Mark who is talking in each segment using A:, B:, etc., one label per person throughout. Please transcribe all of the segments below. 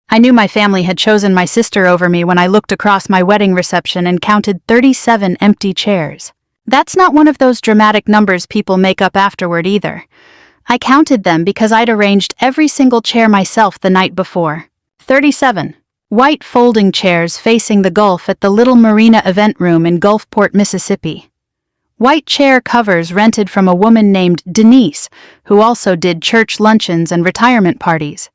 A: I knew my family had chosen my sister over me when I looked across my wedding reception and counted 37 empty chairs. That's not one of those dramatic numbers people make up afterward either. I counted them because I'd arranged every single chair myself the night before. 37. White folding chairs facing the Gulf at the Little Marina event room in Gulfport, Mississippi. White chair covers rented from a woman named Denise, who also did church luncheons and retirement parties.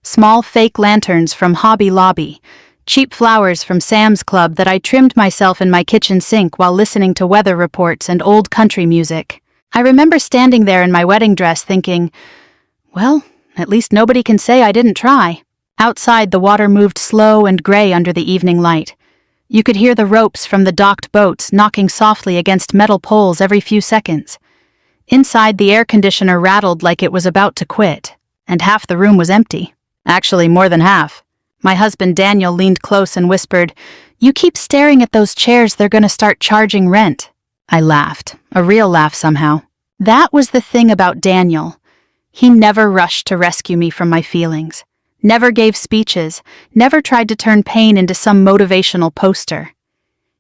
A: Small fake lanterns from Hobby Lobby, cheap flowers from Sam's Club that I trimmed myself in my kitchen sink while listening to weather reports and old country music. I remember standing there in my wedding dress thinking, well, at least nobody can say I didn't try. Outside, the water moved slow and gray under the evening light. You could hear the ropes from the docked boats knocking softly against metal poles every few seconds. Inside, the air conditioner rattled like it was about to quit, and half the room was empty. Actually, more than half. My husband Daniel leaned close and whispered, "You keep staring at those chairs, they're gonna start charging rent." I laughed, a real laugh somehow. That was the thing about Daniel. He never rushed to rescue me from my feelings, never gave speeches, never tried to turn pain into some motivational poster.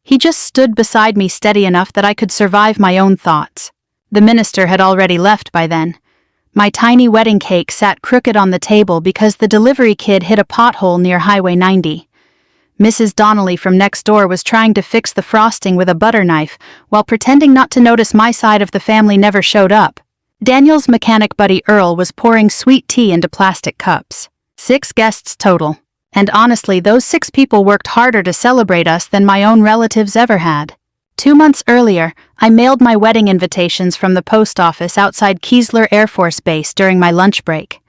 A: He just stood beside me steady enough that I could survive my own thoughts. The minister had already left by then. My tiny wedding cake sat crooked on the table because the delivery kid hit a pothole near Highway 90. Mrs. Donnelly from next door was trying to fix the frosting with a butter knife while pretending not to notice my side of the family never showed up. Daniel's mechanic buddy Earl was pouring sweet tea into plastic cups. 6 guests total. And honestly, those 6 people worked harder to celebrate us than my own relatives ever had. 2 months earlier, I mailed my wedding invitations from the post office outside Keesler Air Force Base during my lunch break.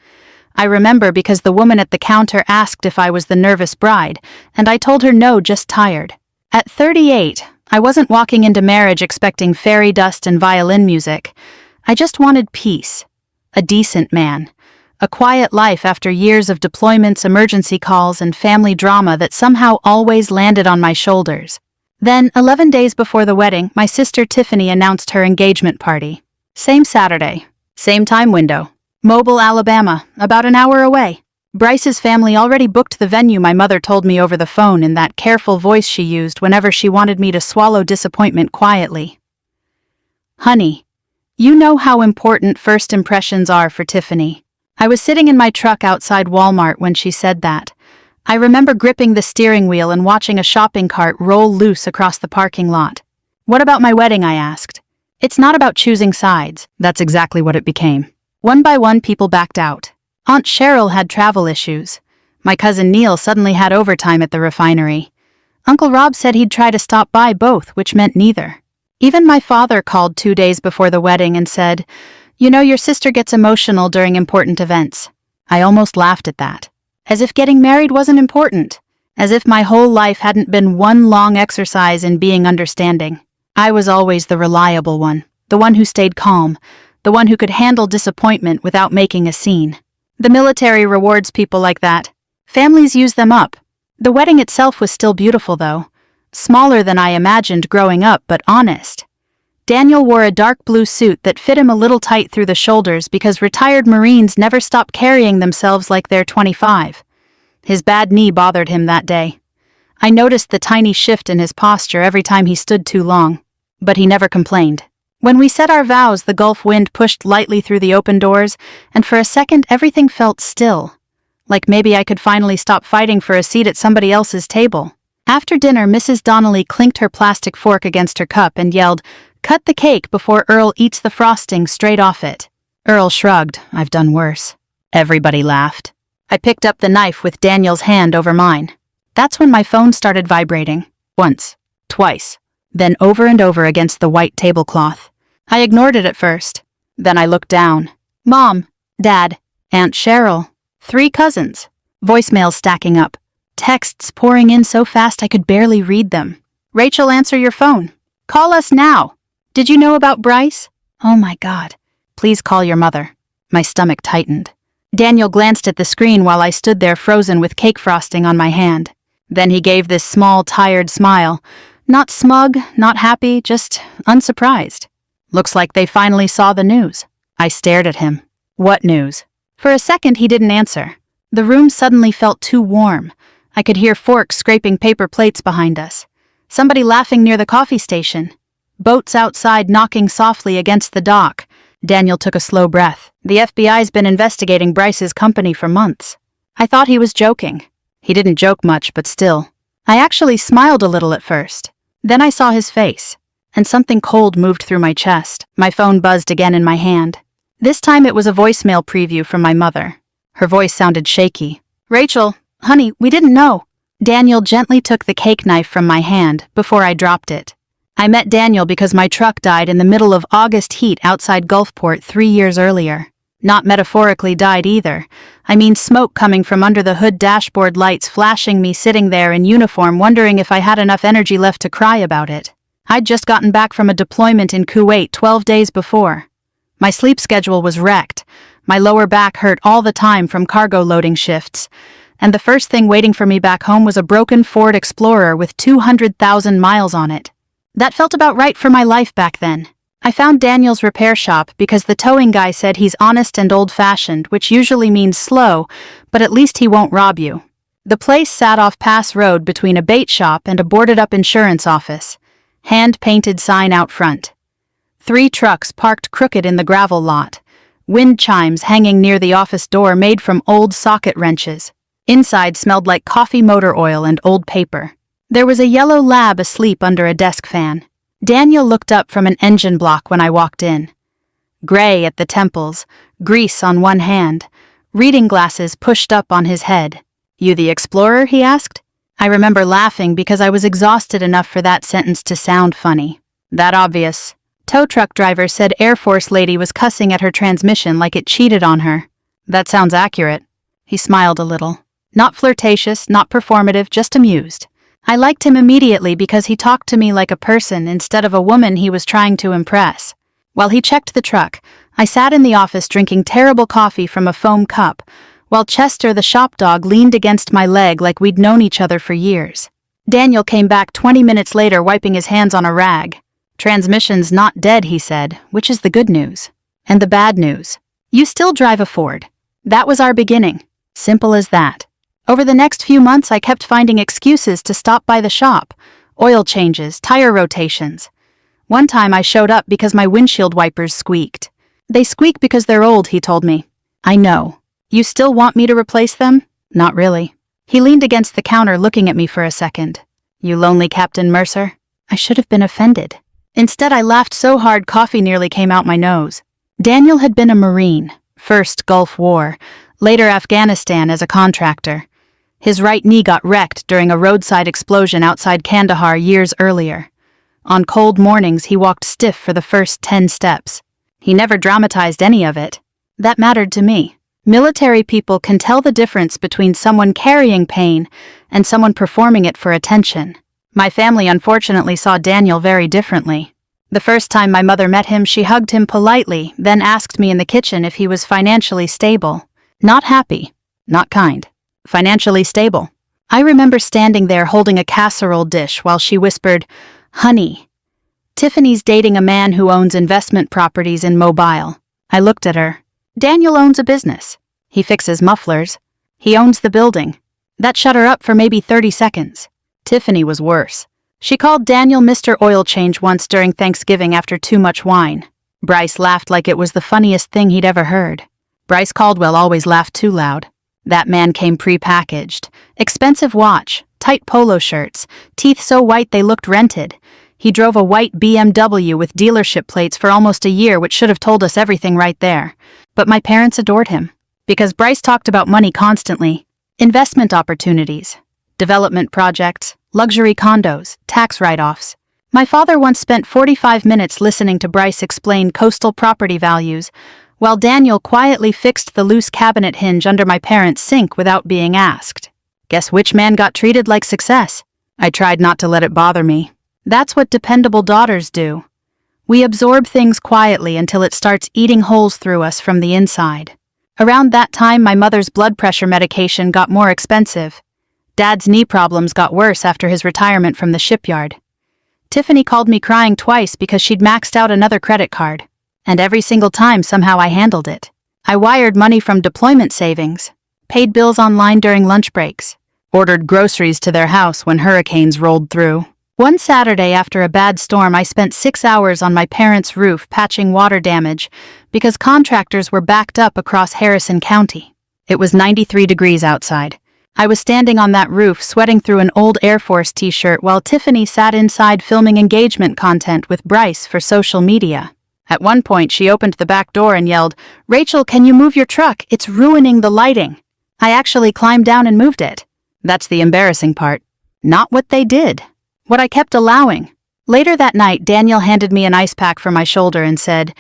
A: I remember because the woman at the counter asked if I was the nervous bride, and I told her no, just tired. At 38, I wasn't walking into marriage expecting fairy dust and violin music. I just wanted peace. A decent man. A quiet life after years of deployments, emergency calls, and family drama that somehow always landed on my shoulders. Then, 11 days before the wedding, my sister Tiffany announced her engagement party. Same Saturday, same time window. Mobile, Alabama, about an hour away. Bryce's family already booked the venue, my mother told me over the phone in that careful voice she used whenever she wanted me to swallow disappointment quietly. Honey, you know how important first impressions are for Tiffany. I was sitting in my truck outside Walmart when she said that. I remember gripping the steering wheel and watching a shopping cart roll loose across the parking lot. What about my wedding, I asked. It's not about choosing sides. That's exactly what it became. One by one, people backed out. Aunt Cheryl had travel issues. My cousin Neil suddenly had overtime at the refinery. Uncle Rob said he'd try to stop by both, which meant neither. Even my father called 2 days before the wedding and said, "You know, your sister gets emotional during important events." I almost laughed at that. As if getting married wasn't important. As if my whole life hadn't been one long exercise in being understanding. I was always the reliable one, the one who stayed calm, the one who could handle disappointment without making a scene. The military rewards people like that. Families use them up. The wedding itself was still beautiful, though. Smaller than I imagined growing up, but honest. Daniel wore a dark blue suit that fit him a little tight through the shoulders because retired Marines never stop carrying themselves like they're 25. His bad knee bothered him that day. I noticed the tiny shift in his posture every time he stood too long, but he never complained. When we said our vows, the Gulf wind pushed lightly through the open doors, and for a second everything felt still. Like maybe I could finally stop fighting for a seat at somebody else's table. After dinner, Mrs. Donnelly clinked her plastic fork against her cup and yelled, "Cut the cake before Earl eats the frosting straight off it." Earl shrugged. "I've done worse." Everybody laughed. I picked up the knife with Daniel's hand over mine. That's when my phone started vibrating. Once. Twice. Then over and over against the white tablecloth. I ignored it at first. Then I looked down. Mom, Dad, Aunt Cheryl, 3 cousins. Voicemails stacking up. Texts pouring in so fast I could barely read them. "Rachel, answer your phone. Call us now. Did you know about Bryce? Oh my God. Please call your mother." My stomach tightened. Daniel glanced at the screen while I stood there frozen with cake frosting on my hand. Then he gave this small, tired smile. Not smug, not happy, just unsurprised. "Looks like they finally saw the news." I stared at him. "What news?" For a second he didn't answer. The room suddenly felt too warm. I could hear forks scraping paper plates behind us. Somebody laughing near the coffee station. Boats outside knocking softly against the dock. Daniel took a slow breath. The FBI's been investigating Bryce's company for months. I thought he was joking. He didn't joke much, but still. I actually smiled a little at first. Then I saw his face, and something cold moved through my chest. My phone buzzed again in my hand. This time it was a voicemail preview from my mother. Her voice sounded shaky. "Rachel, honey, we didn't know." Daniel gently took the cake knife from my hand before I dropped it. I met Daniel because my truck died in the middle of August heat outside Gulfport 3 years earlier. Not metaphorically died either. I mean smoke coming from under the hood, dashboard lights flashing, me sitting there in uniform wondering if I had enough energy left to cry about it. I'd just gotten back from a deployment in Kuwait 12 days before. My sleep schedule was wrecked. My lower back hurt all the time from cargo loading shifts. And the first thing waiting for me back home was a broken Ford Explorer with 200,000 miles on it. That felt about right for my life back then. I found Daniel's repair shop because the towing guy said he's honest and old-fashioned, which usually means slow, but at least he won't rob you. The place sat off Pass Road between a bait shop and a boarded-up insurance office. Hand-painted sign out front. 3 trucks parked crooked in the gravel lot. Wind chimes hanging near the office door made from old socket wrenches. Inside smelled like coffee motor oil and old paper. There was a yellow lab asleep under a desk fan. Daniel looked up from an engine block when I walked in. Gray at the temples, grease on one hand, reading glasses pushed up on his head. "You the Explorer?" he asked. I remember laughing because I was exhausted enough for that sentence to sound funny. "That obvious." Tow truck driver said Air Force lady was cussing at her transmission like it cheated on her. "That sounds accurate." He smiled a little. Not flirtatious, not performative, just amused. I liked him immediately because he talked to me like a person instead of a woman he was trying to impress. While he checked the truck, I sat in the office drinking terrible coffee from a foam cup, while Chester the shop dog leaned against my leg like we'd known each other for years. Daniel came back 20 minutes later wiping his hands on a rag. "Transmission's not dead," he said, which is the good news. And the bad news. You still drive a Ford. That was our beginning. Simple as that. Over the next few months, I kept finding excuses to stop by the shop. Oil changes, tire rotations. One time I showed up because my windshield wipers squeaked. "They squeak because they're old," he told me. "I know. You still want me to replace them?" "Not really." He leaned against the counter looking at me for a second. "You lonely Captain Mercer?" I should have been offended. Instead, I laughed so hard coffee nearly came out my nose. Daniel had been a Marine, first Gulf War, later Afghanistan as a contractor. His right knee got wrecked during a roadside explosion outside Kandahar years earlier. On cold mornings, he walked stiff for the first 10 steps. He never dramatized any of it. That mattered to me. Military people can tell the difference between someone carrying pain and someone performing it for attention. My family unfortunately saw Daniel very differently. The first time my mother met him, she hugged him politely, then asked me in the kitchen if he was financially stable. Not happy. Not kind. Financially stable. I remember standing there holding a casserole dish while she whispered, "Honey, Tiffany's dating a man who owns investment properties in Mobile." I looked at her. "Daniel owns a business. He fixes mufflers. He owns the building." That shut her up for maybe 30 seconds. Tiffany was worse. She called Daniel Mr. Oil Change once during Thanksgiving after too much wine. Bryce laughed like it was the funniest thing he'd ever heard. Bryce Caldwell always laughed too loud. That man came pre-packaged. Expensive watch, tight polo shirts, teeth so white they looked rented. He drove a white BMW with dealership plates for almost a year, which should have told us everything right there. But my parents adored him. Because Bryce talked about money constantly. Investment opportunities, development projects, luxury condos, tax write-offs. My father once spent 45 minutes listening to Bryce explain coastal property values, while Daniel quietly fixed the loose cabinet hinge under my parents' sink without being asked. Guess which man got treated like success? I tried not to let it bother me. That's what dependable daughters do. We absorb things quietly until it starts eating holes through us from the inside. Around that time, my mother's blood pressure medication got more expensive. Dad's knee problems got worse after his retirement from the shipyard. Tiffany called me crying twice because she'd maxed out another credit card. And every single time, somehow I handled it. I wired money from deployment savings. paid bills online during lunch breaks, ordered groceries to their house when hurricanes rolled through. One Saturday after a bad storm, I spent 6 hours on my parents' roof patching water damage because contractors were backed up across Harrison County. It was 93 degrees outside. I was standing on that roof sweating through an old Air Force t-shirt while Tiffany sat inside filming engagement content with Bryce for social media. At one point, she opened the back door and yelled, "Rachel, can you move your truck? It's ruining the lighting." I actually climbed down and moved it. That's the embarrassing part. Not what they did. What I kept allowing. Later that night, Daniel handed me an ice pack for my shoulder and said,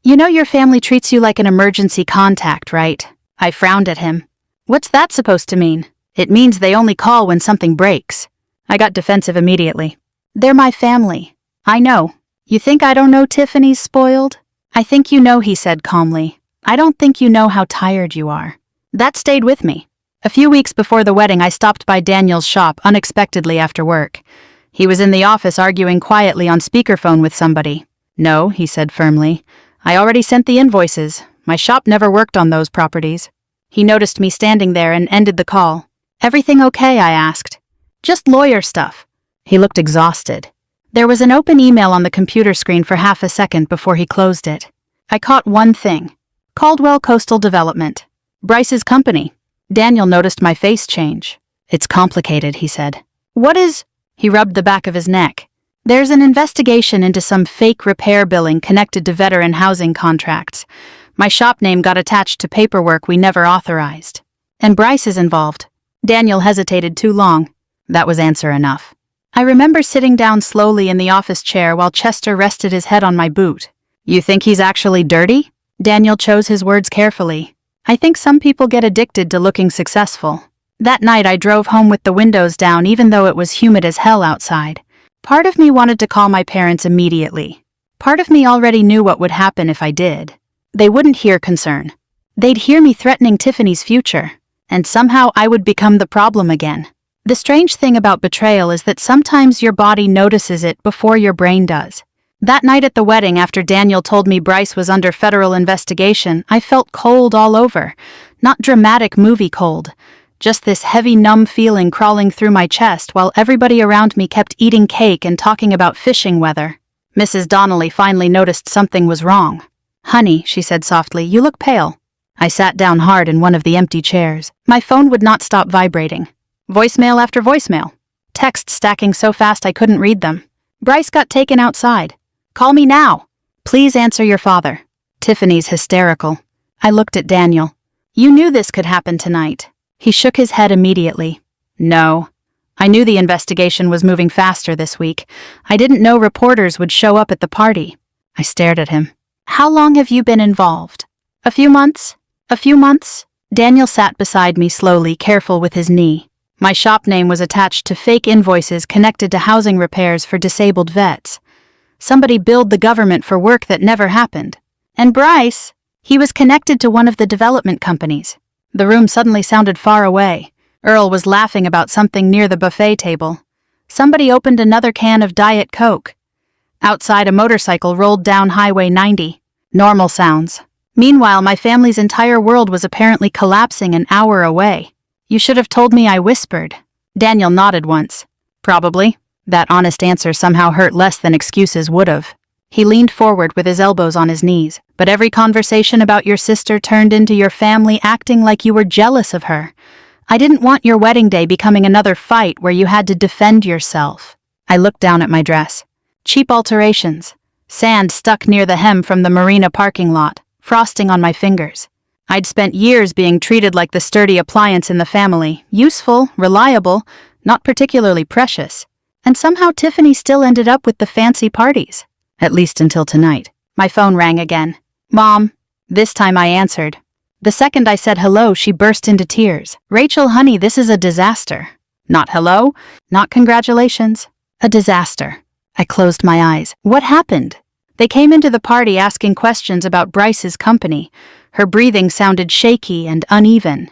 A: "You know your family treats you like an emergency contact, right?" I frowned at him. "What's that supposed to mean?" "It means they only call when something breaks." I got defensive immediately. "They're my family." "I know. You think I don't know Tiffany's spoiled?" "I think you know," he said calmly. "I don't think you know how tired you are." That stayed with me. A few weeks before the wedding, I stopped by Daniel's shop unexpectedly after work. He was in the office arguing quietly on speakerphone with somebody. "No," he said firmly. "I already sent the invoices. My shop never worked on those properties." He noticed me standing there and ended the call. "Everything okay?" I asked. "Just lawyer stuff." He looked exhausted. There was an open email on the computer screen for half a second before he closed it. I caught one thing. Caldwell Coastal Development. Bryce's company. Daniel noticed my face change. "It's complicated," he said. "What is—" He rubbed the back of his neck. "There's an investigation into some fake repair billing connected to veteran housing contracts. My shop name got attached to paperwork we never authorized. And Bryce is involved." Daniel hesitated too long. That was answer enough. I remember sitting down slowly in the office chair while Chester rested his head on my boot. "You think he's actually dirty?" Daniel chose his words carefully. "I think some people get addicted to looking successful." That night I drove home with the windows down even though it was humid as hell outside. Part of me wanted to call my parents immediately. Part of me already knew what would happen if I did. They wouldn't hear concern. They'd hear me threatening Tiffany's future, and somehow I would become the problem again. The strange thing about betrayal is that sometimes your body notices it before your brain does. That night at the wedding, after Daniel told me Bryce was under federal investigation, I felt cold all over. Not dramatic movie cold. Just this heavy, numb feeling crawling through my chest while everybody around me kept eating cake and talking about fishing weather. Mrs. Donnelly finally noticed something was wrong. "Honey," she said softly, "you look pale." I sat down hard in one of the empty chairs. My phone would not stop vibrating. Voicemail after voicemail. Texts stacking so fast I couldn't read them. "Bryce got taken outside. Call me now. Please answer your father. Tiffany's hysterical." I looked at Daniel. "You knew this could happen tonight." He shook his head immediately. "No. I knew the investigation was moving faster this week. I didn't know reporters would show up at the party." I stared at him. "How long have you been involved?" "A few months." "A few months?" Daniel sat beside me slowly, careful with his knee. My shop name was attached to fake invoices connected to housing repairs for disabled vets. Somebody billed the government for work that never happened. And Bryce, he was connected to one of the development companies. The room suddenly sounded far away. Earl was laughing about something near the buffet table. Somebody opened another can of Diet Coke. Outside, a motorcycle rolled down Highway 90. Normal sounds. Meanwhile, my family's entire world was apparently collapsing an hour away. "You should have told me," I whispered. Daniel nodded once. "Probably." That honest answer somehow hurt less than excuses would have. He leaned forward with his elbows on his knees. "But every conversation about your sister turned into your family acting like you were jealous of her. I didn't want your wedding day becoming another fight where you had to defend yourself." I looked down at my dress. Cheap alterations. Sand stuck near the hem from the marina parking lot, frosting on my fingers. I'd spent years being treated like the sturdy appliance in the family, useful, reliable, not particularly precious. And somehow Tiffany still ended up with the fancy parties. At least until tonight. My phone rang again. "Mom." This time I answered. The second I said hello, she burst into tears. "Rachel, honey, this is a disaster." "Not hello? Not congratulations. A disaster." I closed my eyes. What happened? They came into the party asking questions about Bryce's company. Her breathing sounded shaky and uneven.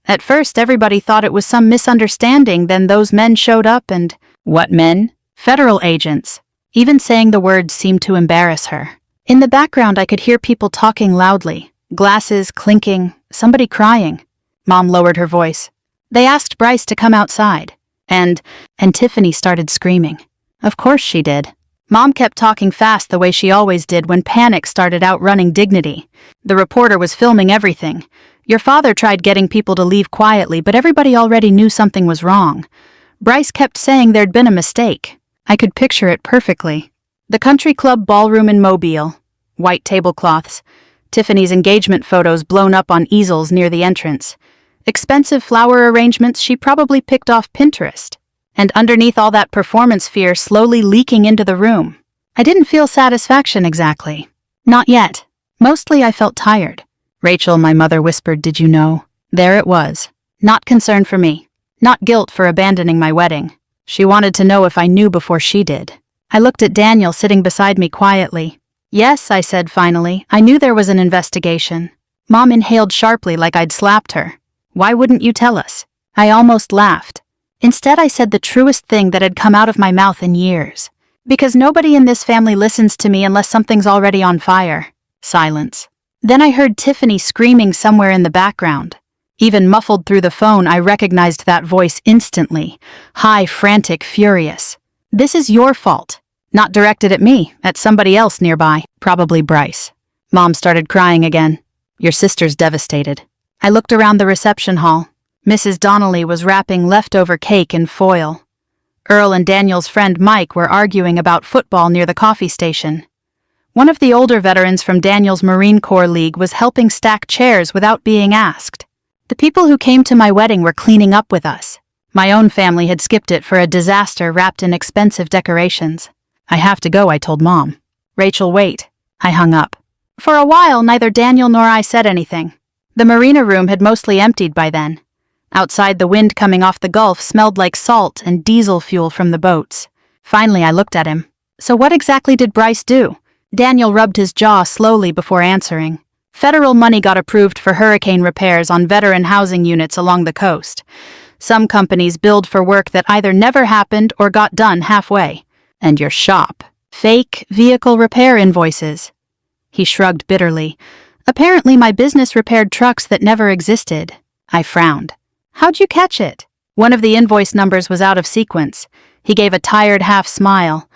A: At first, everybody thought it was some misunderstanding, then those men showed up and— What men? Federal agents. Even saying the words seemed to embarrass her. In the background, I could hear people talking loudly. Glasses clinking, somebody crying. Mom lowered her voice. They asked Bryce to come outside. And Tiffany started screaming. Of course she did. Mom kept talking fast the way she always did when panic started outrunning dignity. The reporter was filming everything. Your father tried getting people to leave quietly, but everybody already knew something was wrong. Bryce kept saying there'd been a mistake. I could picture it perfectly. The country club ballroom in Mobile. White tablecloths. Tiffany's engagement photos blown up on easels near the entrance. Expensive flower arrangements she probably picked off Pinterest. And underneath all that performance fear slowly leaking into the room. I didn't feel satisfaction exactly. Not yet. Mostly I felt tired. Rachel, my mother whispered, did you know? There it was. Not concern for me. Not guilt for abandoning my wedding. She wanted to know if I knew before she did. I looked at Daniel sitting beside me quietly. Yes, I said finally. I knew there was an investigation. Mom inhaled sharply like I'd slapped her. Why wouldn't you tell us? I almost laughed. Instead, I said the truest thing that had come out of my mouth in years. Because nobody in this family listens to me unless something's already on fire. Silence. Then I heard Tiffany screaming somewhere in the background. Even muffled through the phone, I recognized that voice instantly. High, frantic, furious. This is your fault. Not directed at me, at somebody else nearby, probably Bryce. Mom started crying again. Your sister's devastated. I looked around the reception hall. Mrs. Donnelly was wrapping leftover cake in foil. Earl and Daniel's friend Mike were arguing about football near the coffee station. One of the older veterans from Daniel's Marine Corps League was helping stack chairs without being asked. The people who came to my wedding were cleaning up with us. My own family had skipped it for a disaster wrapped in expensive decorations. I have to go, I told Mom. Rachel, wait. I hung up. For a while, neither Daniel nor I said anything. The marina room had mostly emptied by then. Outside, the wind coming off the Gulf smelled like salt and diesel fuel from the boats. Finally, I looked at him. So what exactly did Bryce do? Daniel rubbed his jaw slowly before answering. Federal money got approved for hurricane repairs on veteran housing units along the coast. Some companies billed for work that either never happened or got done halfway. And your shop. Fake vehicle repair invoices. He shrugged bitterly. Apparently my business repaired trucks that never existed. I frowned. How'd you catch it? One of the invoice numbers was out of sequence. He gave a tired half smile.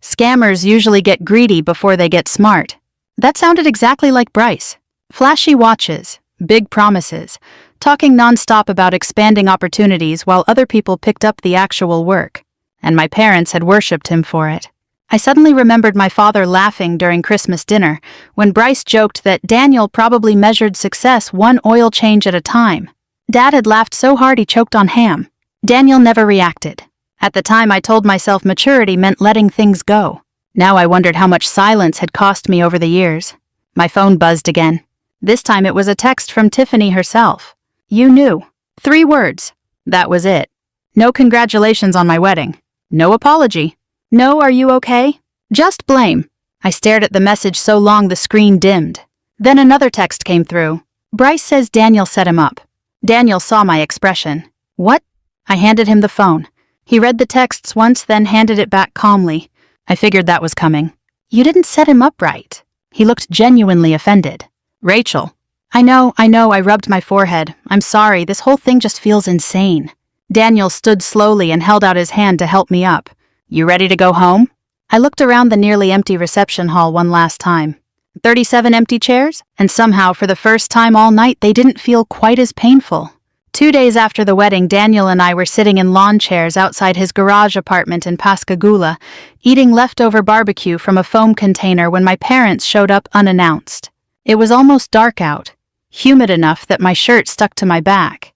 A: Scammers usually get greedy before they get smart. That sounded exactly like Bryce. Flashy watches, big promises, talking nonstop about expanding opportunities while other people picked up the actual work. And my parents had worshipped him for it. I suddenly remembered my father laughing during Christmas dinner when Bryce joked that Daniel probably measured success one oil change at a time. Dad had laughed so hard he choked on ham. Daniel never reacted. At the time, I told myself maturity meant letting things go. Now I wondered how much silence had cost me over the years. My phone buzzed again. This time it was a text from Tiffany herself. You knew. 3 words. That was it. No congratulations on my wedding. No apology. No, are you okay? Just blame. I stared at the message so long the screen dimmed. Then another text came through. Bryce says Daniel set him up. Daniel saw my expression. What? I handed him the phone. He read the texts once, then handed it back calmly. I figured that was coming. You didn't set him up right. He looked genuinely offended. Rachel. I know, I rubbed my forehead. I'm sorry, this whole thing just feels insane. Daniel stood slowly and held out his hand to help me up. You ready to go home? I looked around the nearly empty reception hall one last time. 37 empty chairs, and somehow for the first time all night they didn't feel quite as painful. 2 days after the wedding, Daniel and I were sitting in lawn chairs outside his garage apartment in Pascagoula, eating leftover barbecue from a foam container when my parents showed up unannounced. It was almost dark out, humid enough that my shirt stuck to my back.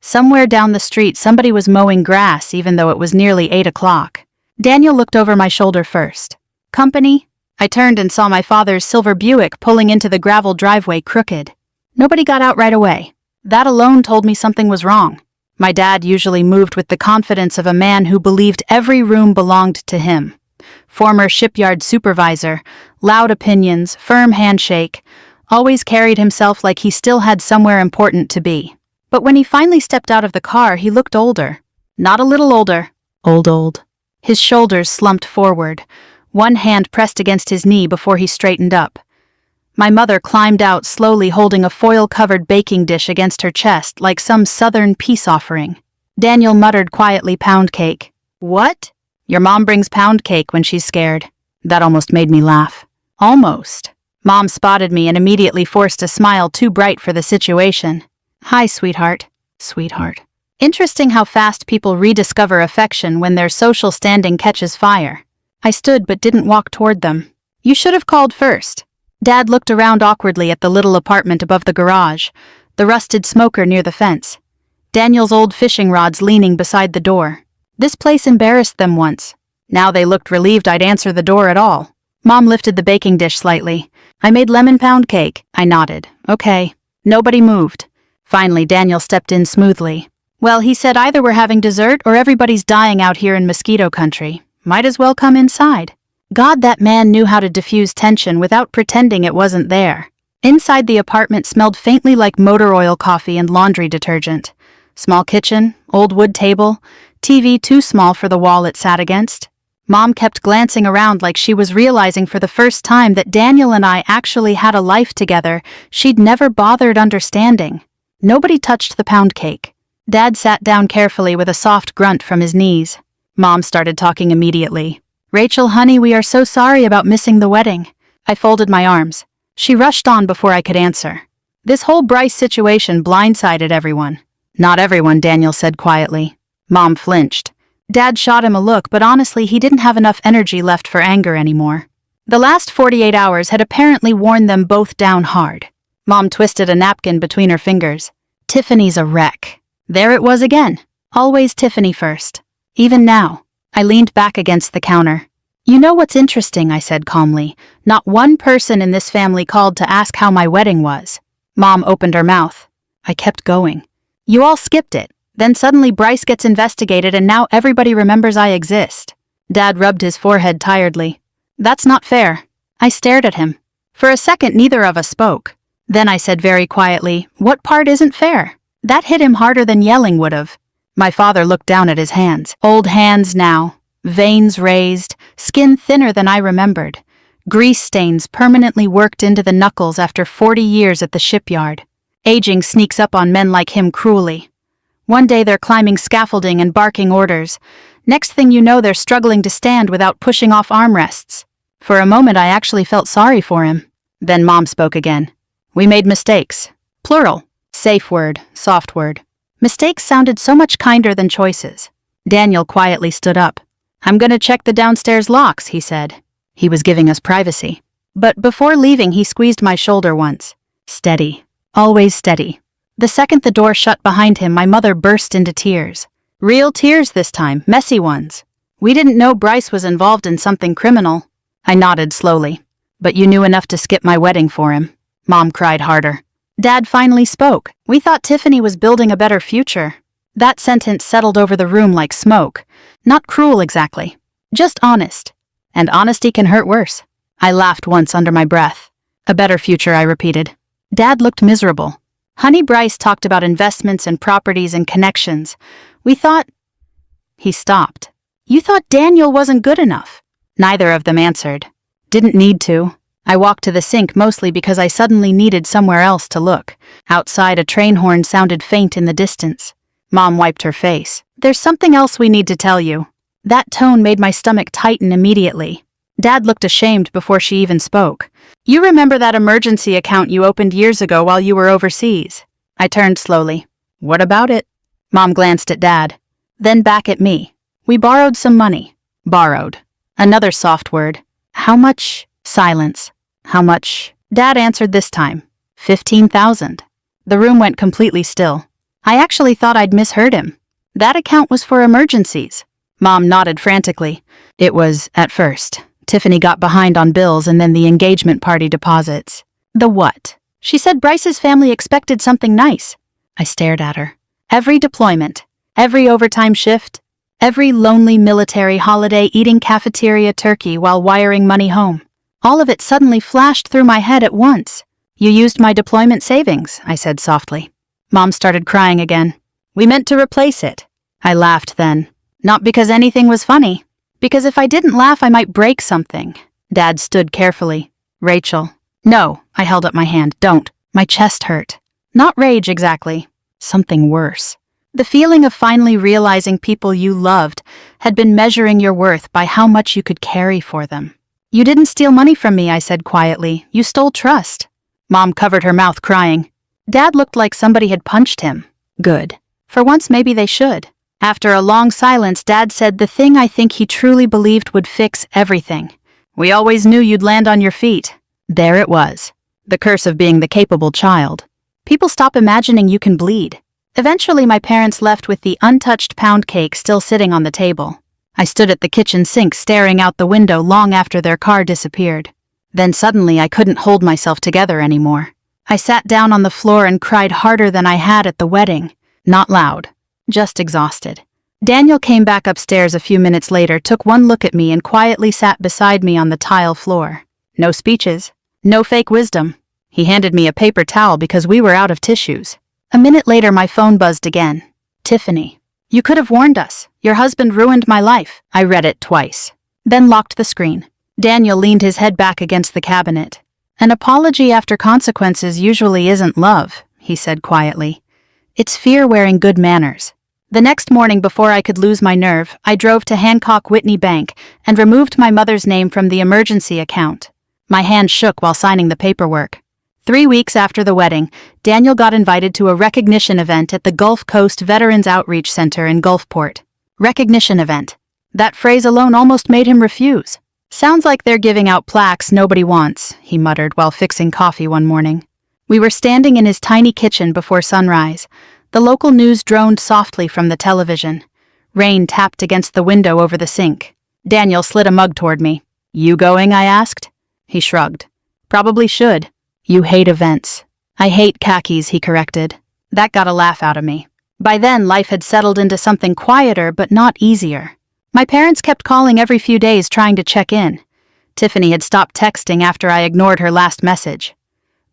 A: Somewhere down the street somebody was mowing grass even though it was nearly 8 o'clock. Daniel looked over my shoulder first. Company? I turned and saw my father's silver Buick pulling into the gravel driveway crooked. Nobody got out right away. That alone told me something was wrong. My dad usually moved with the confidence of a man who believed every room belonged to him. Former shipyard supervisor, loud opinions, firm handshake, always carried himself like he still had somewhere important to be. But when he finally stepped out of the car, he looked older. Not a little older. Old. His shoulders slumped forward. One hand pressed against his knee before he straightened up. My mother climbed out slowly, holding a foil-covered baking dish against her chest like some southern peace offering. Daniel muttered quietly, "Pound cake." "What?" "Your mom brings pound cake when she's scared." That almost made me laugh. Almost. Mom spotted me and immediately forced a smile too bright for the situation. "Hi, sweetheart." Sweetheart. Interesting how fast people rediscover affection when their social standing catches fire. I stood but didn't walk toward them. "You should have called first." Dad looked around awkwardly at the little apartment above the garage, the rusted smoker near the fence, Daniel's old fishing rods leaning beside the door. This place embarrassed them once. Now they looked relieved I'd answer the door at all. Mom lifted the baking dish slightly. "I made lemon pound cake." I nodded. "Okay." Nobody moved. Finally, Daniel stepped in smoothly. "Well," he said, "either we're having dessert or everybody's dying out here in mosquito country. Might as well come inside." God, that man knew how to diffuse tension without pretending it wasn't there. Inside, the apartment smelled faintly like motor oil, coffee, and laundry detergent. Small kitchen, old wood table, TV too small for the wall it sat against. Mom kept glancing around like she was realizing for the first time that Daniel and I actually had a life together she'd never bothered understanding. Nobody touched the pound cake. Dad sat down carefully with a soft grunt from his knees. Mom started talking immediately. "Rachel, honey, we are so sorry about missing the wedding." I folded my arms. She rushed on before I could answer. "This whole Bryce situation blindsided everyone." "Not everyone," Daniel said quietly. Mom flinched. Dad shot him a look, but honestly he didn't have enough energy left for anger anymore. The last 48 hours had apparently worn them both down hard. Mom twisted a napkin between her fingers. "Tiffany's a wreck." There it was again. Always Tiffany first. Even now. I leaned back against the counter. "You know what's interesting?" I said calmly. "Not one person in this family called to ask how my wedding was." Mom opened her mouth. I kept going. "You all skipped it. Then suddenly Bryce gets investigated and now everybody remembers I exist." Dad rubbed his forehead tiredly. "That's not fair." I stared at him. For a second, neither of us spoke. Then I said very quietly, "What part isn't fair?" That hit him harder than yelling would have. My father looked down at his hands. Old hands now. Veins raised, skin thinner than I remembered. Grease stains permanently worked into the knuckles after 40 years at the shipyard. Aging sneaks up on men like him cruelly. One day they're climbing scaffolding and barking orders. Next thing you know, they're struggling to stand without pushing off armrests. For a moment, I actually felt sorry for him. Then Mom spoke again. "We made mistakes." Plural. Safe word, soft word. Mistakes sounded so much kinder than choices. Daniel quietly stood up. "I'm gonna check the downstairs locks," he said. He was giving us privacy. But before leaving, he squeezed my shoulder once. Steady. Always steady. The second the door shut behind him, my mother burst into tears. Real tears this time, messy ones. "We didn't know Bryce was involved in something criminal." I nodded slowly. "But you knew enough to skip my wedding for him." Mom cried harder. Dad finally spoke. "We thought Tiffany was building a better future." That sentence settled over the room like smoke. Not cruel exactly. Just honest. And honesty can hurt worse. I laughed once under my breath. "A better future," I repeated. Dad looked miserable. "Honey, Bryce talked about investments and properties and connections. We thought—" He stopped. "You thought Daniel wasn't good enough." Neither of them answered. Didn't need to. I walked to the sink mostly because I suddenly needed somewhere else to look. Outside, a train horn sounded faint in the distance. Mom wiped her face. "There's something else we need to tell you." That tone made my stomach tighten immediately. Dad looked ashamed before she even spoke. "You remember that emergency account you opened years ago while you were overseas?" I turned slowly. "What about it?" Mom glanced at Dad. Then back at me. "We borrowed some money." Borrowed. Another soft word. "How much?" Silence. "How much?" Dad answered this time. 15,000. The room went completely still. I actually thought I'd misheard him. That account was for emergencies. Mom nodded frantically. "It was, at first. Tiffany got behind on bills and then the engagement party deposits." "The what?" "She said Bryce's family expected something nice." I stared at her. Every deployment, every overtime shift, every lonely military holiday eating cafeteria turkey while wiring money home. All of it suddenly flashed through my head at once. "You used my deployment savings," I said softly. Mom started crying again. "We meant to replace it." I laughed then. Not because anything was funny. Because if I didn't laugh, I might break something. Dad stood carefully. "Rachel." No, I held up my hand. Don't. My chest hurt. Not rage exactly. Something worse. The feeling of finally realizing people you loved had been measuring your worth by how much you could carry for them. You didn't steal money from me, I said quietly. You stole trust. Mom covered her mouth, crying. Dad looked like somebody had punched him. Good. For once, maybe they should. After a long silence, Dad said the thing I think he truly believed would fix everything. We always knew you'd land on your feet. There it was. The curse of being the capable child. People stop imagining you can bleed. Eventually, my parents left with the untouched pound cake still sitting on the table. I stood at the kitchen sink staring out the window long after their car disappeared. Then suddenly I couldn't hold myself together anymore. I sat down on the floor and cried harder than I had at the wedding. Not loud, just exhausted. Daniel came back upstairs a few minutes later, took one look at me, and quietly sat beside me on the tile floor. No speeches, no fake wisdom. He handed me a paper towel because we were out of tissues. A minute later, my phone buzzed again. Tiffany. You could have warned us. Your husband ruined my life. I read it twice. Then locked the screen. Daniel leaned his head back against the cabinet. An apology after consequences usually isn't love, he said quietly. It's fear wearing good manners. The next morning, before I could lose my nerve, I drove to Hancock Whitney Bank and removed my mother's name from the emergency account. My hand shook while signing the paperwork. 3 weeks after the wedding, Daniel got invited to a recognition event at the Gulf Coast Veterans Outreach Center in Gulfport. Recognition event. That phrase alone almost made him refuse. Sounds like they're giving out plaques nobody wants, he muttered while fixing coffee one morning. We were standing in his tiny kitchen before sunrise. The local news droned softly from the television. Rain tapped against the window over the sink. Daniel slid a mug toward me. You going? I asked. He shrugged. Probably should. You hate events. I hate khakis, he corrected. That got a laugh out of me. By then, life had settled into something quieter but not easier. My parents kept calling every few days trying to check in. Tiffany had stopped texting after I ignored her last message.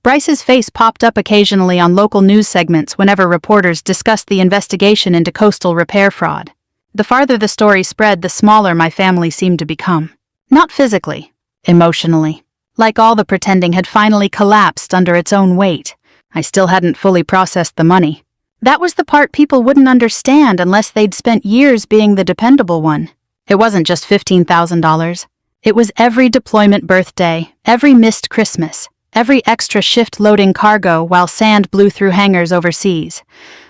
A: Bryce's face popped up occasionally on local news segments whenever reporters discussed the investigation into coastal repair fraud. The farther the story spread, the smaller my family seemed to become. Not physically, emotionally. Like all the pretending had finally collapsed under its own weight. I still hadn't fully processed the money. That was the part people wouldn't understand unless they'd spent years being the dependable one. It wasn't just $15,000. It was every deployment birthday, every missed Christmas, every extra shift loading cargo while sand blew through hangars overseas.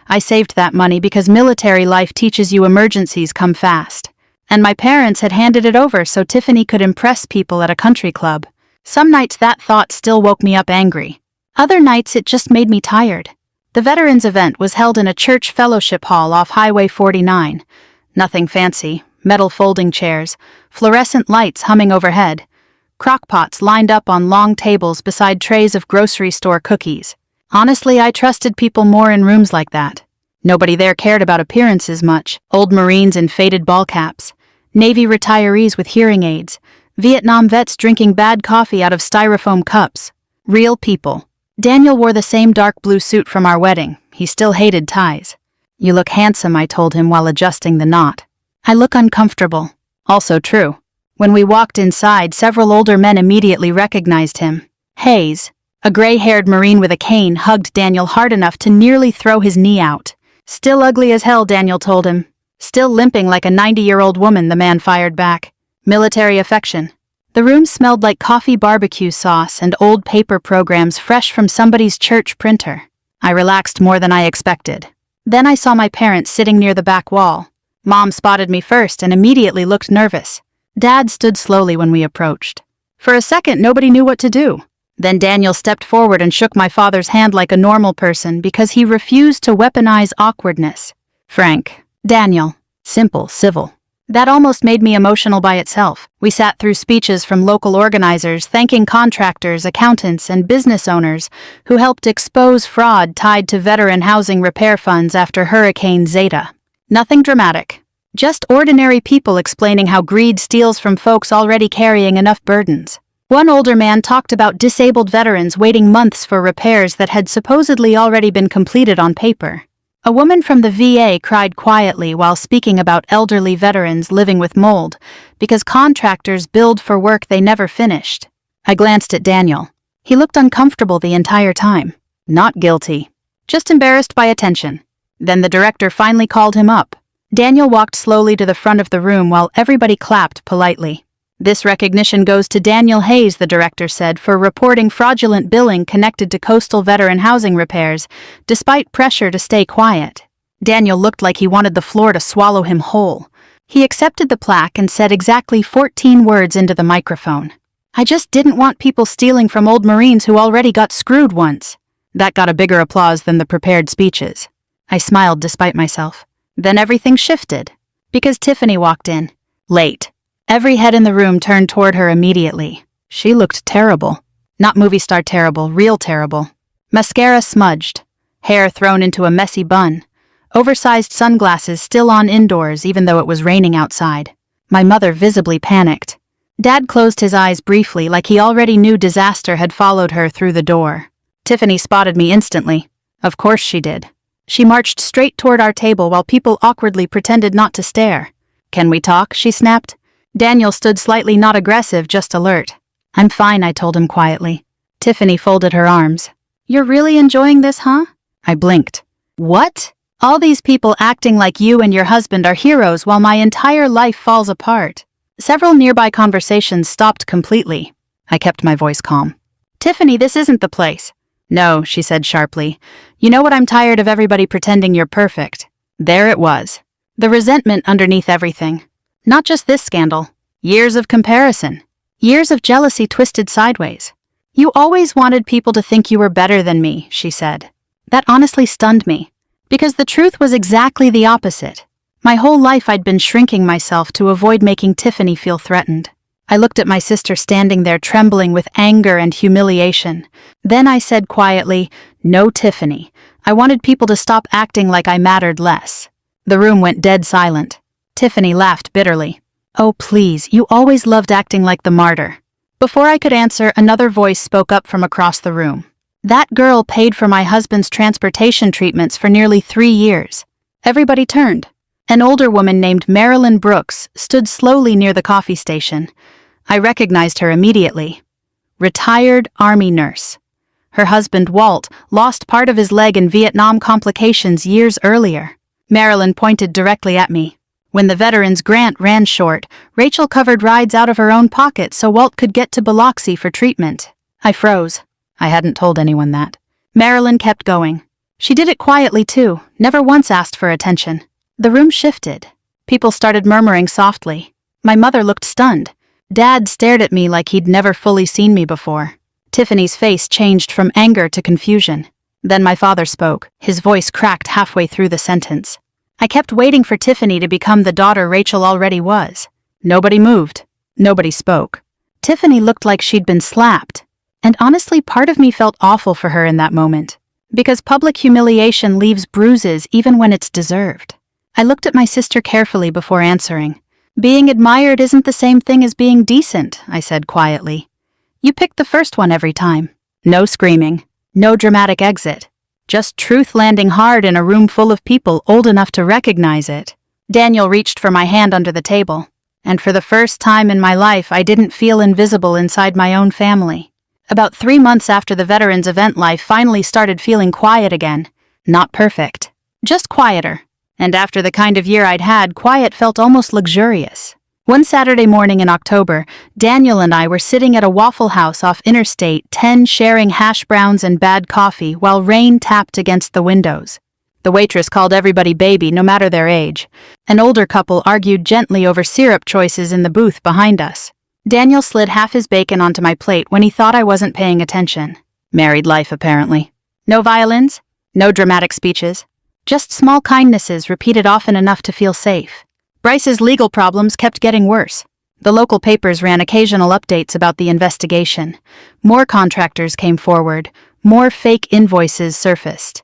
A: I saved that money because military life teaches you emergencies come fast. And my parents had handed it over so Tiffany could impress people at a country club. Some nights that thought still woke me up angry. Other nights it just made me tired. The veterans event was held in a church fellowship hall off Highway 49. Nothing fancy. Metal folding chairs, fluorescent lights humming overhead, crockpots lined up on long tables beside trays of grocery store cookies. Honestly, I trusted people more in rooms like that. Nobody there cared about appearances much. Old Marines in faded ball caps, Navy retirees with hearing aids, Vietnam vets drinking bad coffee out of styrofoam cups. Real people. Daniel wore the same dark blue suit from our wedding. He still hated ties. You look handsome, I told him while adjusting the knot. I look uncomfortable. Also true. When we walked inside, several older men immediately recognized him. Hayes, a gray-haired Marine with a cane, hugged Daniel hard enough to nearly throw his knee out. Still ugly as hell, Daniel told him. Still limping like a 90-year-old woman, the man fired back. Military affection. The room smelled like coffee barbecue sauce and old paper programs fresh from somebody's church printer. I relaxed more than I expected. Then I saw my parents sitting near the back wall. Mom spotted me first and immediately looked nervous. Dad stood slowly when we approached. For a second, nobody knew what to do. Then Daniel stepped forward and shook my father's hand like a normal person because he refused to weaponize awkwardness. Frank. Daniel. Simple, civil. That almost made me emotional by itself. We sat through speeches from local organizers thanking contractors, accountants, and business owners who helped expose fraud tied to veteran housing repair funds after Hurricane Zeta. Nothing dramatic. Just ordinary people explaining how greed steals from folks already carrying enough burdens. One older man talked about disabled veterans waiting months for repairs that had supposedly already been completed on paper. A woman from the VA cried quietly while speaking about elderly veterans living with mold because contractors billed for work they never finished. I glanced at Daniel. He looked uncomfortable the entire time. Not guilty. Just embarrassed by attention. Then the director finally called him up. Daniel walked slowly to the front of the room while everybody clapped politely. "This recognition goes to Daniel Hayes," the director said, "for reporting fraudulent billing connected to coastal veteran housing repairs, despite pressure to stay quiet." Daniel looked like he wanted the floor to swallow him whole. He accepted the plaque and said exactly 14 words into the microphone. "I just didn't want people stealing from old Marines who already got screwed once." That got a bigger applause than the prepared speeches. I smiled despite myself. Then everything shifted, because Tiffany walked in. Late. Every head in the room turned toward her immediately. She looked terrible. Not movie star terrible, real terrible. Mascara smudged. Hair thrown into a messy bun. Oversized sunglasses still on indoors even though it was raining outside. My mother visibly panicked. Dad closed his eyes briefly like he already knew disaster had followed her through the door. Tiffany spotted me instantly. Of course she did. She marched straight toward our table while people awkwardly pretended not to stare. "Can we talk?" she snapped. Daniel stood slightly not aggressive, just alert. "I'm fine," I told him quietly. Tiffany folded her arms. "You're really enjoying this, huh?" I blinked. "What? All these people acting like you and your husband are heroes while my entire life falls apart." Several nearby conversations stopped completely. I kept my voice calm. "Tiffany, this isn't the place." "No," she said sharply. "You know what? I'm tired of everybody pretending you're perfect." There it was. The resentment underneath everything. Not just this scandal. Years of comparison. Years of jealousy twisted sideways. "You always wanted people to think you were better than me," she said. That honestly stunned me. Because the truth was exactly the opposite. My whole life I'd been shrinking myself to avoid making Tiffany feel threatened. I looked at my sister standing there trembling with anger and humiliation. Then I said quietly, "No, Tiffany. I wanted people to stop acting like I mattered less." The room went dead silent. Tiffany laughed bitterly. "Oh, please, you always loved acting like the martyr." Before I could answer, another voice spoke up from across the room. "That girl paid for my husband's transportation treatments for nearly 3 years." Everybody turned. An older woman named Marilyn Brooks stood slowly near the coffee station. I recognized her immediately. Retired Army nurse. Her husband, Walt, lost part of his leg in Vietnam complications years earlier. Marilyn pointed directly at me. When the veterans' grant ran short, Rachel covered rides out of her own pocket so Walt could get to Biloxi for treatment. I froze. I hadn't told anyone that. Marilyn kept going. She did it quietly too, never once asked for attention. The room shifted. People started murmuring softly. My mother looked stunned. Dad stared at me like he'd never fully seen me before. Tiffany's face changed from anger to confusion. Then my father spoke. His voice cracked halfway through the sentence. I kept waiting for Tiffany to become the daughter Rachel already was. Nobody moved. Nobody spoke. Tiffany looked like she'd been slapped. And honestly, part of me felt awful for her in that moment. Because public humiliation leaves bruises even when it's deserved. I looked at my sister carefully before answering. "Being admired isn't the same thing as being decent," I said quietly. "You picked the first one every time." No screaming. No dramatic exit. Just truth landing hard in a room full of people old enough to recognize it. Daniel reached for my hand under the table. And for the first time in my life, I didn't feel invisible inside my own family. About 3 months after the veterans event, life finally started feeling quiet again. Not perfect. Just quieter. And after the kind of year I'd had, quiet felt almost luxurious. One Saturday morning in October, Daniel and I were sitting at a Waffle House off Interstate 10 sharing hash browns and bad coffee while rain tapped against the windows. The waitress called everybody baby, no matter their age. An older couple argued gently over syrup choices in the booth behind us. Daniel slid half his bacon onto my plate when he thought I wasn't paying attention. Married life, apparently. No violins, no dramatic speeches. Just small kindnesses repeated often enough to feel safe. Bryce's legal problems kept getting worse. The local papers ran occasional updates about the investigation. More contractors came forward. More fake invoices surfaced.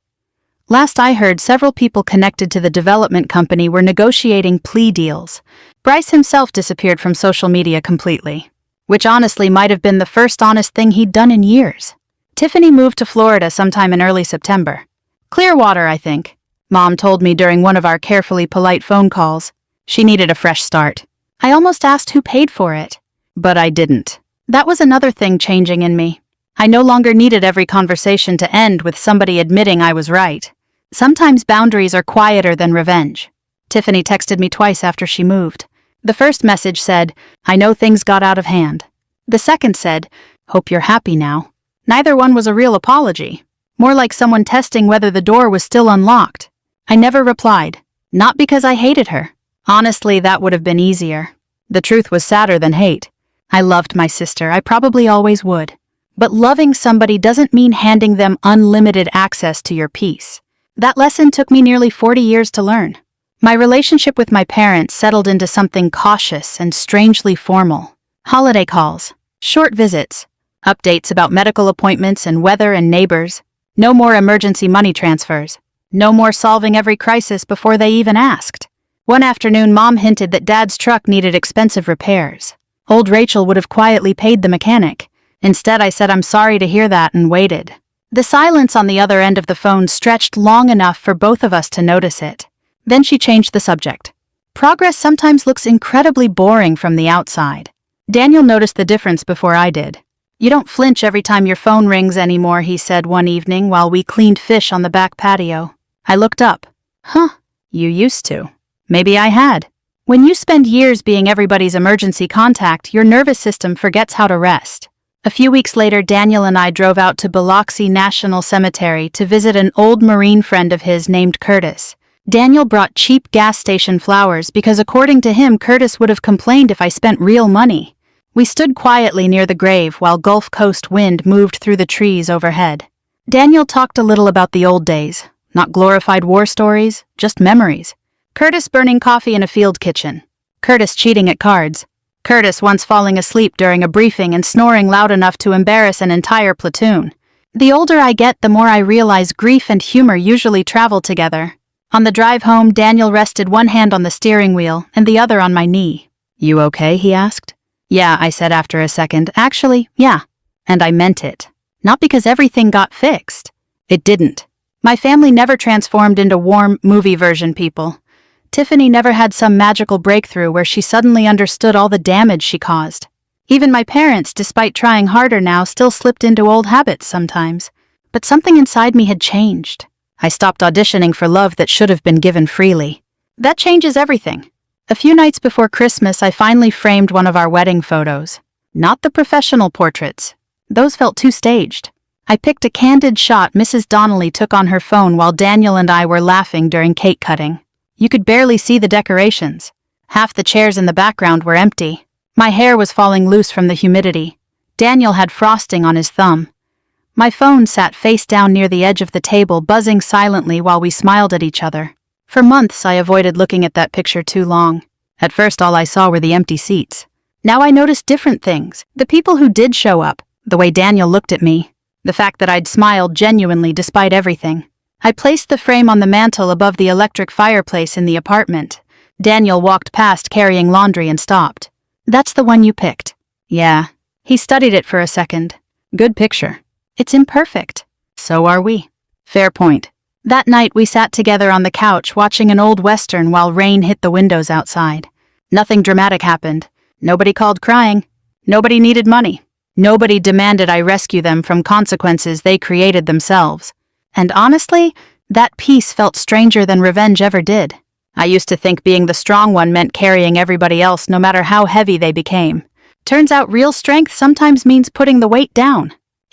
A: Last I heard, several people connected to the development company were negotiating plea deals. Bryce himself disappeared from social media completely, which honestly might have been the first honest thing he'd done in years. Tiffany moved to Florida sometime in early September. Clearwater, I think. Mom told me during one of our carefully polite phone calls. She needed a fresh start. I almost asked who paid for it. But I didn't. That was another thing changing in me. I no longer needed every conversation to end with somebody admitting I was right. Sometimes boundaries are quieter than revenge. Tiffany texted me twice after she moved. The first message said, "I know things got out of hand." The second said, "Hope you're happy now." Neither one was a real apology. More like someone testing whether the door was still unlocked. I never replied. Not because I hated her. Honestly, that would have been easier. The truth was sadder than hate. I loved my sister, I probably always would. But loving somebody doesn't mean handing them unlimited access to your peace. That lesson took me nearly 40 years to learn. My relationship with my parents settled into something cautious and strangely formal. Holiday calls, short visits, updates about medical appointments and weather and neighbors. No more emergency money transfers. No more solving every crisis before they even asked. One afternoon, Mom hinted that Dad's truck needed expensive repairs. Old Rachel would have quietly paid the mechanic. Instead, I said I'm sorry to hear that and waited. The silence on the other end of the phone stretched long enough for both of us to notice it. Then she changed the subject. Progress sometimes looks incredibly boring from the outside. Daniel noticed the difference before I did. "You don't flinch every time your phone rings anymore," he said one evening while we cleaned fish on the back patio. I looked up. "Huh, you used to." Maybe I had. When you spend years being everybody's emergency contact, your nervous system forgets how to rest. A few weeks later, Daniel and I drove out to Biloxi National Cemetery to visit an old Marine friend of his named Curtis. Daniel brought cheap gas station flowers because, according to him, Curtis would have complained if I spent real money. We stood quietly near the grave while Gulf Coast wind moved through the trees overhead. Daniel talked a little about the old days, not glorified war stories, just memories. Curtis burning coffee in a field kitchen. Curtis cheating at cards. Curtis once falling asleep during a briefing and snoring loud enough to embarrass an entire platoon. The older I get, the more I realize grief and humor usually travel together. On the drive home, Daniel rested one hand on the steering wheel and the other on my knee. "You okay?" he asked. "Yeah," I said after a second. "Actually, yeah." And I meant it. Not because everything got fixed. It didn't. My family never transformed into warm, movie version people. Tiffany never had some magical breakthrough where she suddenly understood all the damage she caused. Even my parents, despite trying harder now, still slipped into old habits sometimes. But something inside me had changed. I stopped auditioning for love that should have been given freely. That changes everything. A few nights before Christmas, I finally framed one of our wedding photos. Not the professional portraits. Those felt too staged. I picked a candid shot Mrs. Donnelly took on her phone while Daniel and I were laughing during cake cutting. You could barely see the decorations. Half the chairs in the background were empty. My hair was falling loose from the humidity. Daniel had frosting on his thumb. My phone sat face down near the edge of the table, buzzing silently while we smiled at each other. For months, I avoided looking at that picture too long. At first, all I saw were the empty seats. Now I noticed different things. The people who did show up, the way Daniel looked at me, the fact that I'd smiled genuinely despite everything. I placed the frame on the mantel above the electric fireplace in the apartment. Daniel walked past carrying laundry and stopped. "That's the one you picked." "Yeah." He studied it for a second. "Good picture." "It's imperfect." "So are we." "Fair point." That night we sat together on the couch watching an old western while rain hit the windows outside. Nothing dramatic happened. Nobody called crying. Nobody needed money. Nobody demanded I rescue them from consequences they created themselves. And honestly, that peace felt stranger than revenge ever did. I used to think being the strong one meant carrying everybody else no matter how heavy they became. Turns out real strength sometimes means putting the weight down.